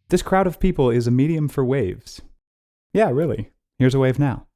This crowd of people is a medium for waves. Yeah, really. Here's a wave now.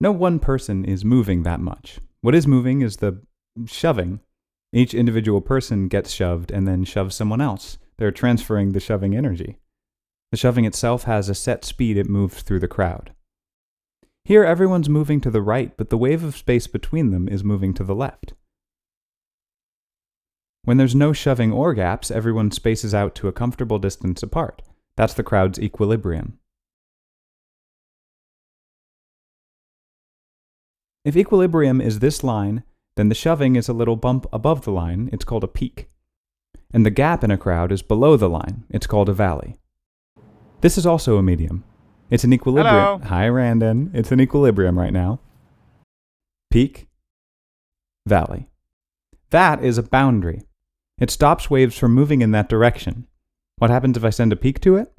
No one person is moving that much. What is moving is the shoving. Each individual person gets shoved and then shoves someone else. They're transferring the shoving energy. The shoving itself has a set speed it moves through the crowd. Here, everyone's moving to the right, but the wave of space between them is moving to the left. When there's no shoving or gaps, everyone spaces out to a comfortable distance apart. That's the crowd's equilibrium. If equilibrium is this line, then the shoving is a little bump above the line. It's called a peak. And the gap in a crowd is below the line. It's called a valley. This is also a medium. It's an equilibrium. Hello. Hi, Randon. It's an equilibrium right now. Peak, valley. That is a boundary. It stops waves from moving in that direction. What happens if I send a peak to it?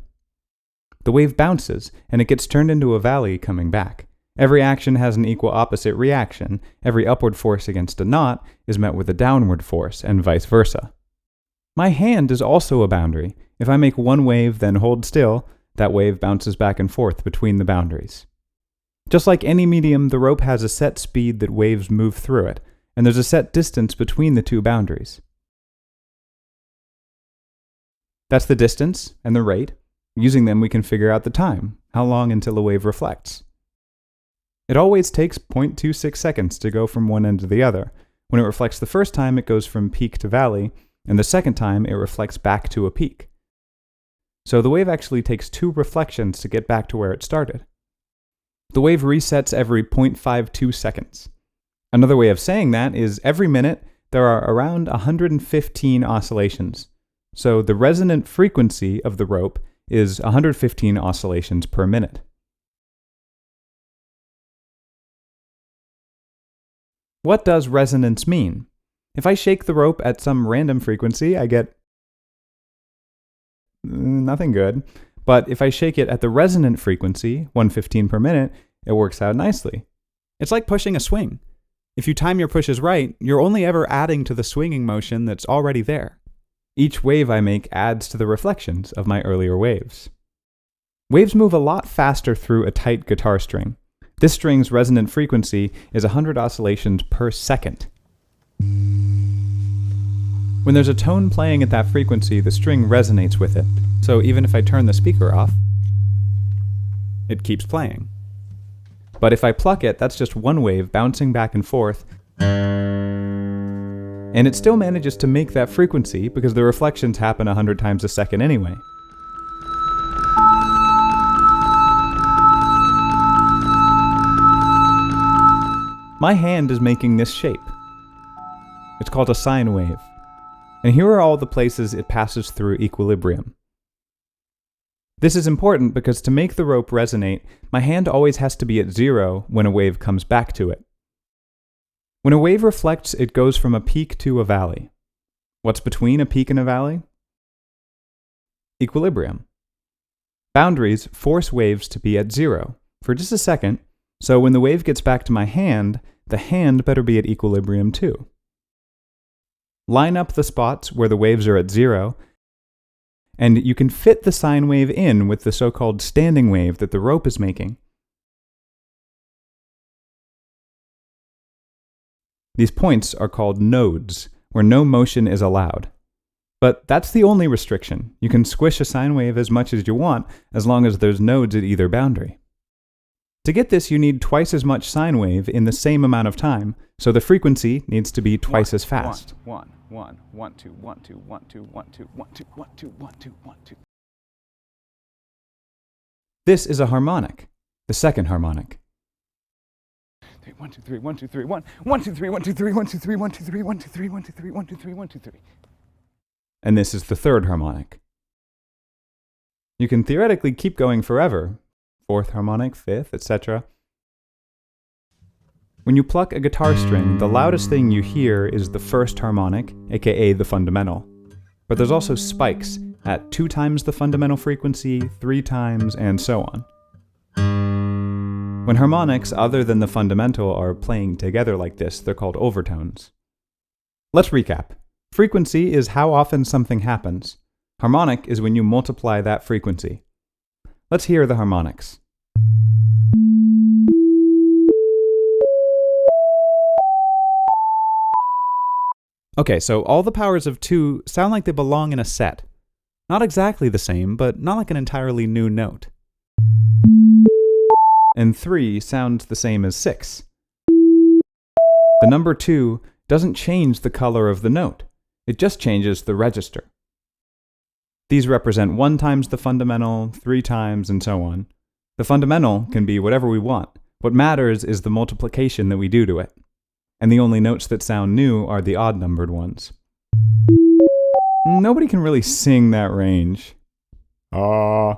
The wave bounces, and it gets turned into a valley coming back. Every action has an equal opposite reaction. Every upward force against a knot is met with a downward force, and vice versa. My hand is also a boundary. If I make one wave, then hold still, that wave bounces back and forth between the boundaries. Just like any medium, the rope has a set speed that waves move through it, and there's a set distance between the two boundaries. That's the distance and the rate. Using them, we can figure out the time, how long until a wave reflects. It always takes 0.26 seconds to go from one end to the other. When it reflects the first time, it goes from peak to valley, and the second time, it reflects back to a peak. So the wave actually takes 2 reflections to get back to where it started. The wave resets every 0.52 seconds. Another way of saying that is every minute, there are around 115 oscillations. So the resonant frequency of the rope is 115 oscillations per minute. What does resonance mean? If I shake the rope at some random frequency, I get nothing good. But if I shake it at the resonant frequency, 115 per minute, it works out nicely. It's like pushing a swing. If you time your pushes right, you're only ever adding to the swinging motion that's already there. Each wave I make adds to the reflections of my earlier waves. Waves move a lot faster through a tight guitar string. This string's resonant frequency is 100 oscillations per second. When there's a tone playing at that frequency, the string resonates with it. So even if I turn the speaker off, it keeps playing. But if I pluck it, that's just one wave bouncing back and forth, and it still manages to make that frequency because the reflections happen 100 times a second anyway. My hand is making this shape. It's called a sine wave. And here are all the places it passes through equilibrium. This is important because to make the rope resonate, my hand always has to be at 0 when a wave comes back to it. When a wave reflects, it goes from a peak to a valley. What's between a peak and a valley? Equilibrium. Boundaries force waves to be at 0 for just a second, so when the wave gets back to my hand, the hand better be at equilibrium too. Line up the spots where the waves are at 0, and you can fit the sine wave in with the so-called standing wave that the rope is making. These points are called nodes, where no motion is allowed. But that's the only restriction. You can squish a sine wave as much as you want, as long as there's nodes at either boundary. To get this, you need twice as much sine wave in the same amount of time, so the frequency needs to be twice as fast. 1, 1, 1, 2, 1, 2, 1, 2, 1, 2, 1, 2, 1, 2, 1, 2, 1, 2. This is a harmonic, the second harmonic. 1, 2, 3, 1, 2, 3, 1, 1, 2, 3, 1, 2, 3, 1, 2, 3, 1, 2, 3, 1, 2, 3, 1, 2, 3, 1, 2, 3, 1, 2, 3. And this is the third harmonic. You can theoretically keep going forever. Fourth harmonic, fifth, etc. When you pluck a guitar string, the loudest thing you hear is the first harmonic, aka the fundamental. But there's also spikes at 2 times the fundamental frequency, 3 times, and so on. When harmonics other than the fundamental are playing together like this, they're called overtones. Let's recap. Frequency is how often something happens. Harmonic is when you multiply that frequency. Let's hear the harmonics. Okay, so all the powers of 2 sound like they belong in a set. Not exactly the same, but not like an entirely new note. And 3 sounds the same as 6. The number 2 doesn't change the color of the note. It just changes the register. These represent 1 times the fundamental, 3 times, and so on. The fundamental can be whatever we want. What matters is the multiplication that we do to it. And the only notes that sound new are the odd-numbered ones. Nobody can really sing that range. At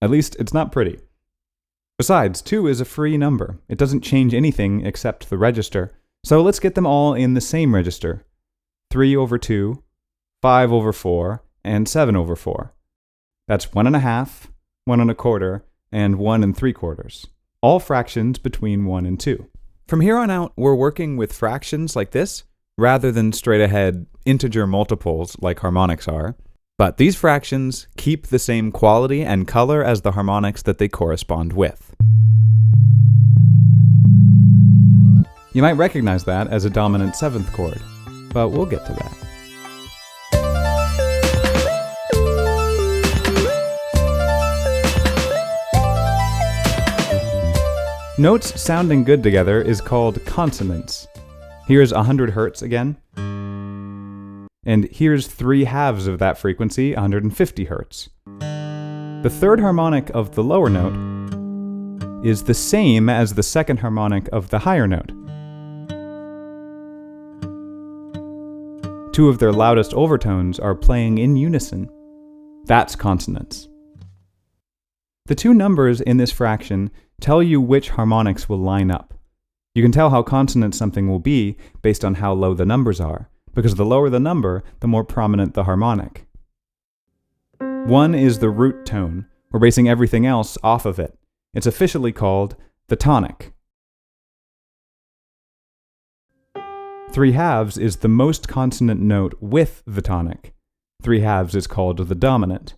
least, it's not pretty. Besides, 2 is a free number. It doesn't change anything except the register. So let's get them all in the same register. 3 over 2, 5 over 4, and 7 over 4. That's 1 1/2, 1 1/4, and 1 3/4. All fractions between 1 and 2. From here on out, we're working with fractions like this, rather than straight-ahead integer multiples like harmonics are. But these fractions keep the same quality and color as the harmonics that they correspond with. You might recognize that as a dominant 7th chord, but we'll get to that. Notes sounding good together is called consonance. Here's 100 Hz again. And here's 3/2 of that frequency, 150 Hz. The third harmonic of the lower note is the same as the second harmonic of the higher note. 2 of their loudest overtones are playing in unison. That's consonance. The 2 numbers in this fraction tell you which harmonics will line up. You can tell how consonant something will be based on how low the numbers are, because the lower the number, the more prominent the harmonic. 1 is the root tone. We're basing everything else off of it. It's officially called the tonic. 3/2 is the most consonant note with the tonic. 3/2 is called the dominant.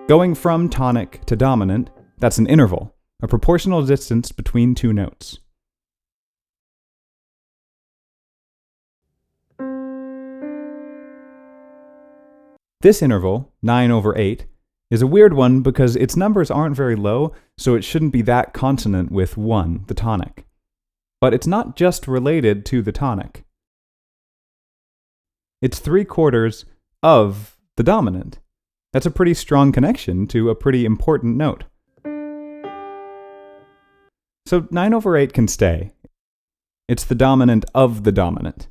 Going from tonic to dominant, that's an interval, a proportional distance between 2 notes. This interval, 9 over 8, is a weird one because its numbers aren't very low, so it shouldn't be that consonant with 1, the tonic. But it's not just related to the tonic. It's 3/4 of the dominant. That's a pretty strong connection to a pretty important note. So 9 over 8 can stay. It's the dominant of the dominant.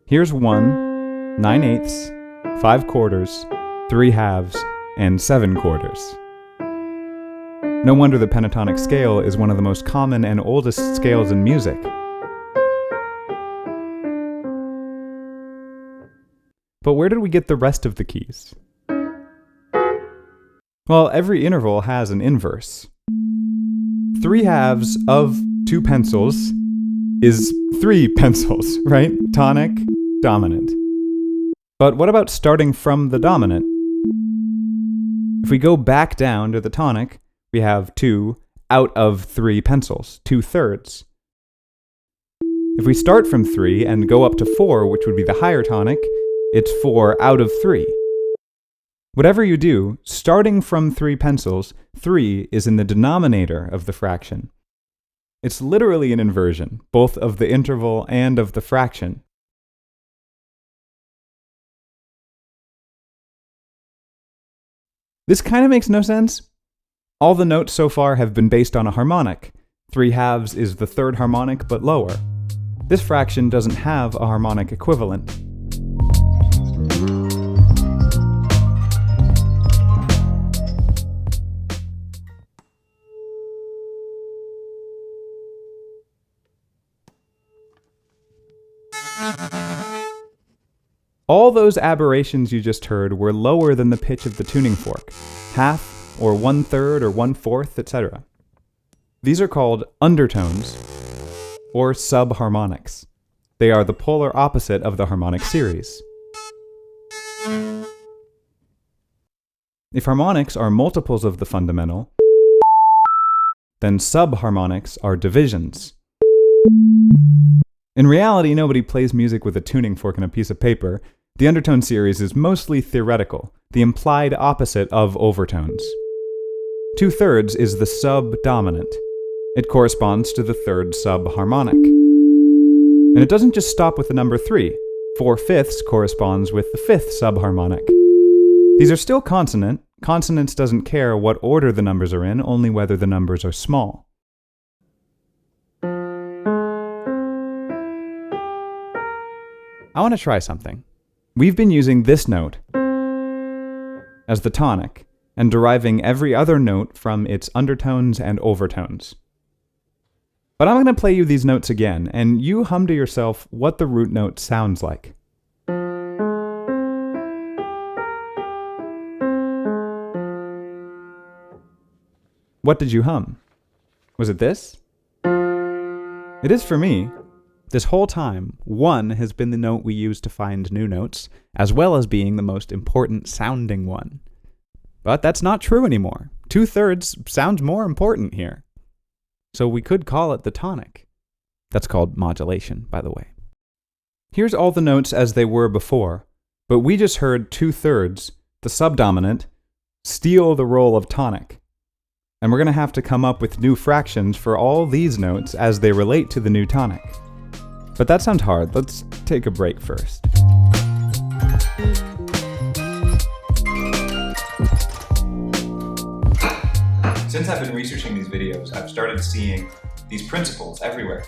Here's 1, 9/8, 5/4, 3/2, and 7/4. No wonder the pentatonic scale is one of the most common and oldest scales in music. But where did we get the rest of the keys? Well, every interval has an inverse. 3/2 of 2 pencils is 3 pencils, right? Tonic, dominant. But what about starting from the dominant? If we go back down to the tonic, we have 2 out of 3 pencils, 2/3. If we start from 3 and go up to 4, which would be the higher tonic, it's 4 out of 3. Whatever you do, starting from 3 pencils, 3 is in the denominator of the fraction. It's literally an inversion, both of the interval and of the fraction. This kind of makes no sense. All the notes so far have been based on a harmonic. 3/2 is the third harmonic, but lower. This fraction doesn't have a harmonic equivalent. All those aberrations you just heard were lower than the pitch of the tuning fork, half or 1/3 or 1/4, etc. These are called undertones or subharmonics. They are the polar opposite of the harmonic series. If harmonics are multiples of the fundamental, then subharmonics are divisions. In reality, nobody plays music with a tuning fork and a piece of paper. The Undertone series is mostly theoretical, the implied opposite of overtones. 2/3 is the subdominant. It corresponds to the third subharmonic. And it doesn't just stop with the number 3. 4/5 corresponds with the fifth subharmonic. These are still consonant. Consonance doesn't care what order the numbers are in, only whether the numbers are small. I want to try something. We've been using this note as the tonic, and deriving every other note from its undertones and overtones. But I'm going to play you these notes again, and you hum to yourself what the root note sounds like. What did you hum? Was it this? It is for me. This whole time, 1 has been the note we use to find new notes, as well as being the most important sounding one. But that's not true anymore. 2/3 sounds more important here. So we could call it the tonic. That's called modulation, by the way. Here's all the notes as they were before, but we just heard 2/3, the subdominant, steal the role of tonic. And we're going to have to come up with new fractions for all these notes as they relate to the new tonic. But that sounds hard. Let's take a break first. Since I've been researching these videos, I've started seeing these principles everywhere.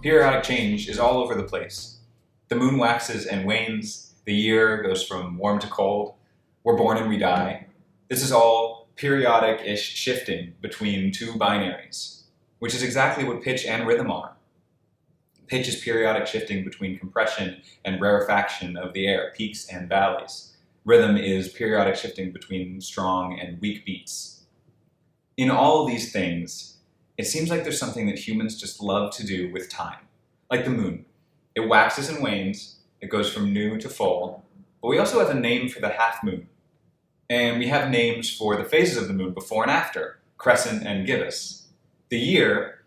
Periodic change is all over the place. The moon waxes and wanes. The year goes from warm to cold. We're born and we die. This is all periodic-ish shifting between two binaries, which is exactly what pitch and rhythm are. Pitch is periodic shifting between compression and rarefaction of the air, peaks and valleys. Rhythm is periodic shifting between strong and weak beats. In all of these things, it seems like there's something that humans just love to do with time. Like the moon. It waxes and wanes, it goes from new to full, but we also have a name for the half moon. And we have names for the phases of the moon before and after, crescent and gibbous. The year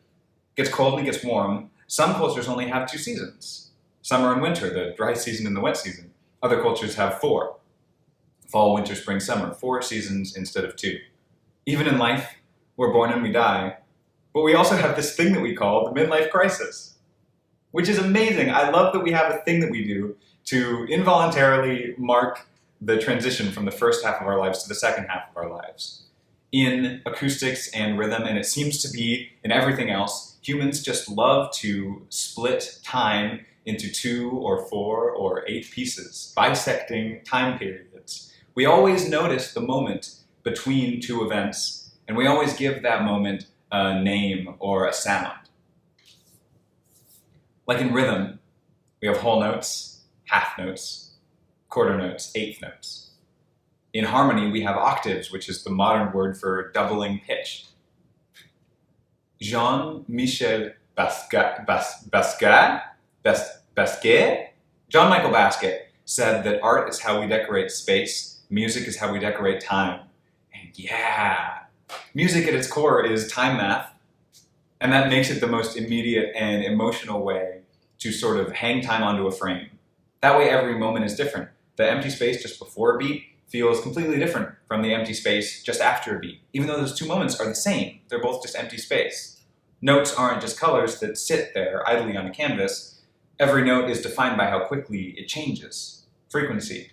gets cold and it gets warm. Some cultures only have 2 seasons. Summer and winter, the dry season and the wet season. Other cultures have 4. Fall, winter, spring, summer, 4 seasons instead of 2. Even in life, we're born and we die, but we also have this thing that we call the midlife crisis, which is amazing. I love that we have a thing that we do to involuntarily mark the transition from the first half of our lives to the second half of our lives. In acoustics and rhythm, and it seems to be in everything else, humans just love to split time into 2 or 4 or 8 pieces, bisecting time periods. We always notice the moment between 2 events, and we always give that moment a name or a sound. Like in rhythm, we have whole notes, half notes, quarter notes, eighth notes. In harmony, we have octaves, which is the modern word for doubling pitch. Jean-Michel Basquiat, John Michael Basquiat said that art is how we decorate space, music is how we decorate time. And yeah, music at its core is time math, and that makes it the most immediate and emotional way to sort of hang time onto a frame. That way every moment is different. The empty space just before a beat feels completely different from the empty space just after a beat, even though those 2 moments are the same. They're both just empty space. Notes aren't just colors that sit there idly on a canvas. Every note is defined by how quickly it changes, frequency.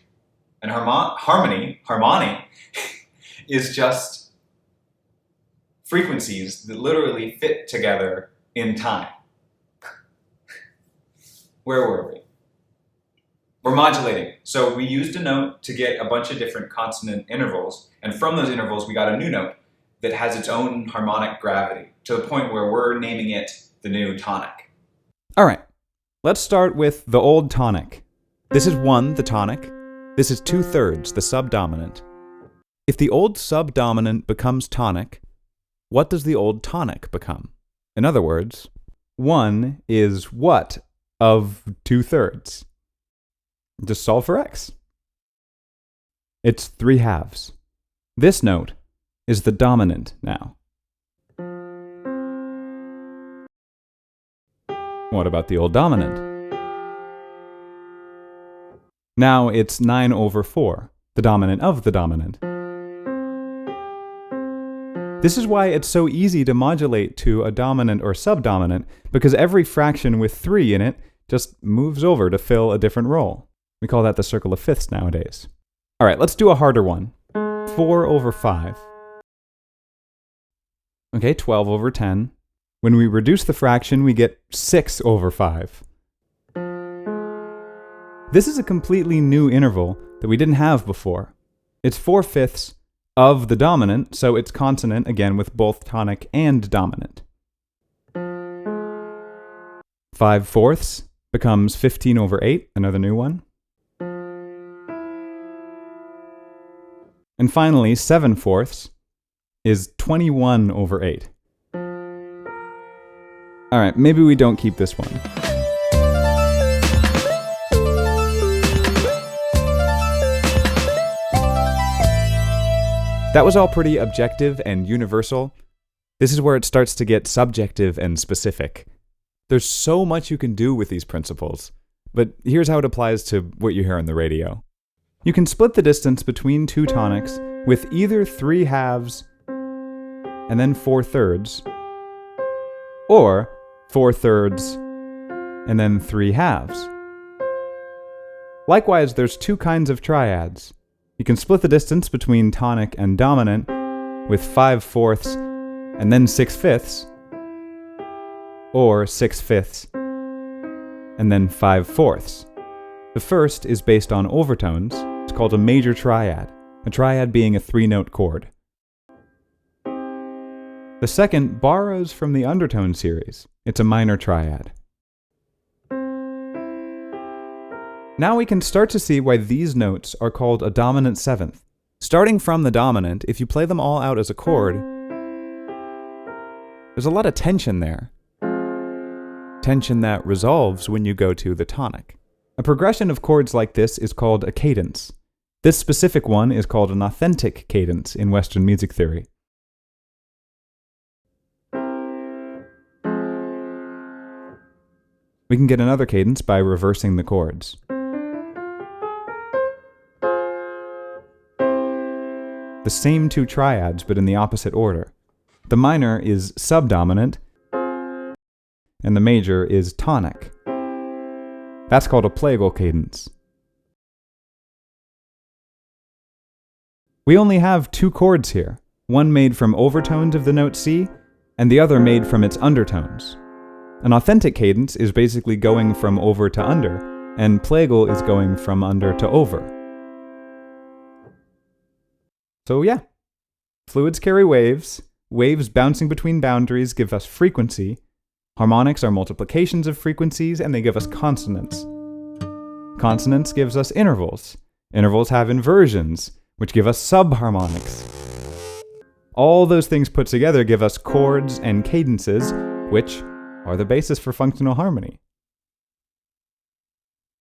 And harmony is just frequencies that literally fit together in time. Where were we? We're modulating. So we used a note to get a bunch of different consonant intervals, and from those intervals we got a new note that has its own harmonic gravity, to the point where we're naming it the new tonic. All right, let's start with the old tonic. This is 1, the tonic. This is 2/3, the subdominant. If the old subdominant becomes tonic, what does the old tonic become? In other words, 1 is what of 2/3. Just solve for x. It's 3/2. This note is the dominant now. What about the old dominant? Now it's 9/4, the dominant of the dominant. This is why it's so easy to modulate to a dominant or subdominant, because every fraction with 3 in it just moves over to fill a different role. We call that the circle of fifths nowadays. All right, let's do a harder one. 4/5. Okay, 12/10. When we reduce the fraction, we get 6/5. This is a completely new interval that we didn't have before. It's 4/5 of the dominant, so it's consonant again with both tonic and dominant. 5/4 becomes 15/8, another new one. And finally, 7/4 is 21/8. All right, maybe we don't keep this one. That was all pretty objective and universal. This is where it starts to get subjective and specific. There's so much you can do with these principles, but here's how it applies to what you hear on the radio. You can split the distance between two tonics with either 3/2 and then 4/3, or 4/3 and then 3/2. Likewise, there's two kinds of triads. You can split the distance between tonic and dominant with 5/4 and then 6/5, or 6/5 and then 5/4. The first is based on overtones. It's called a major triad, a triad being a 3-note chord. The second borrows from the Undertones series. It's a minor triad. Now we can start to see why these notes are called a dominant seventh. Starting from the dominant, if you play them all out as a chord, there's a lot of tension there. Tension that resolves when you go to the tonic. A progression of chords like this is called a cadence. This specific one is called an authentic cadence in Western music theory. We can get another cadence by reversing the chords. The same two triads, but in the opposite order. The minor is subdominant, and the major is tonic. That's called a plagal cadence. We only have two chords here, one made from overtones of the note C, and the other made from its undertones. An authentic cadence is basically going from over to under, and plagal is going from under to over. So yeah, fluids carry waves. Waves bouncing between boundaries give us frequency. Harmonics are multiplications of frequencies, and they give us consonance. Consonance gives us intervals. Intervals have inversions, which give us subharmonics. All those things put together give us chords and cadences, which are the basis for functional harmony.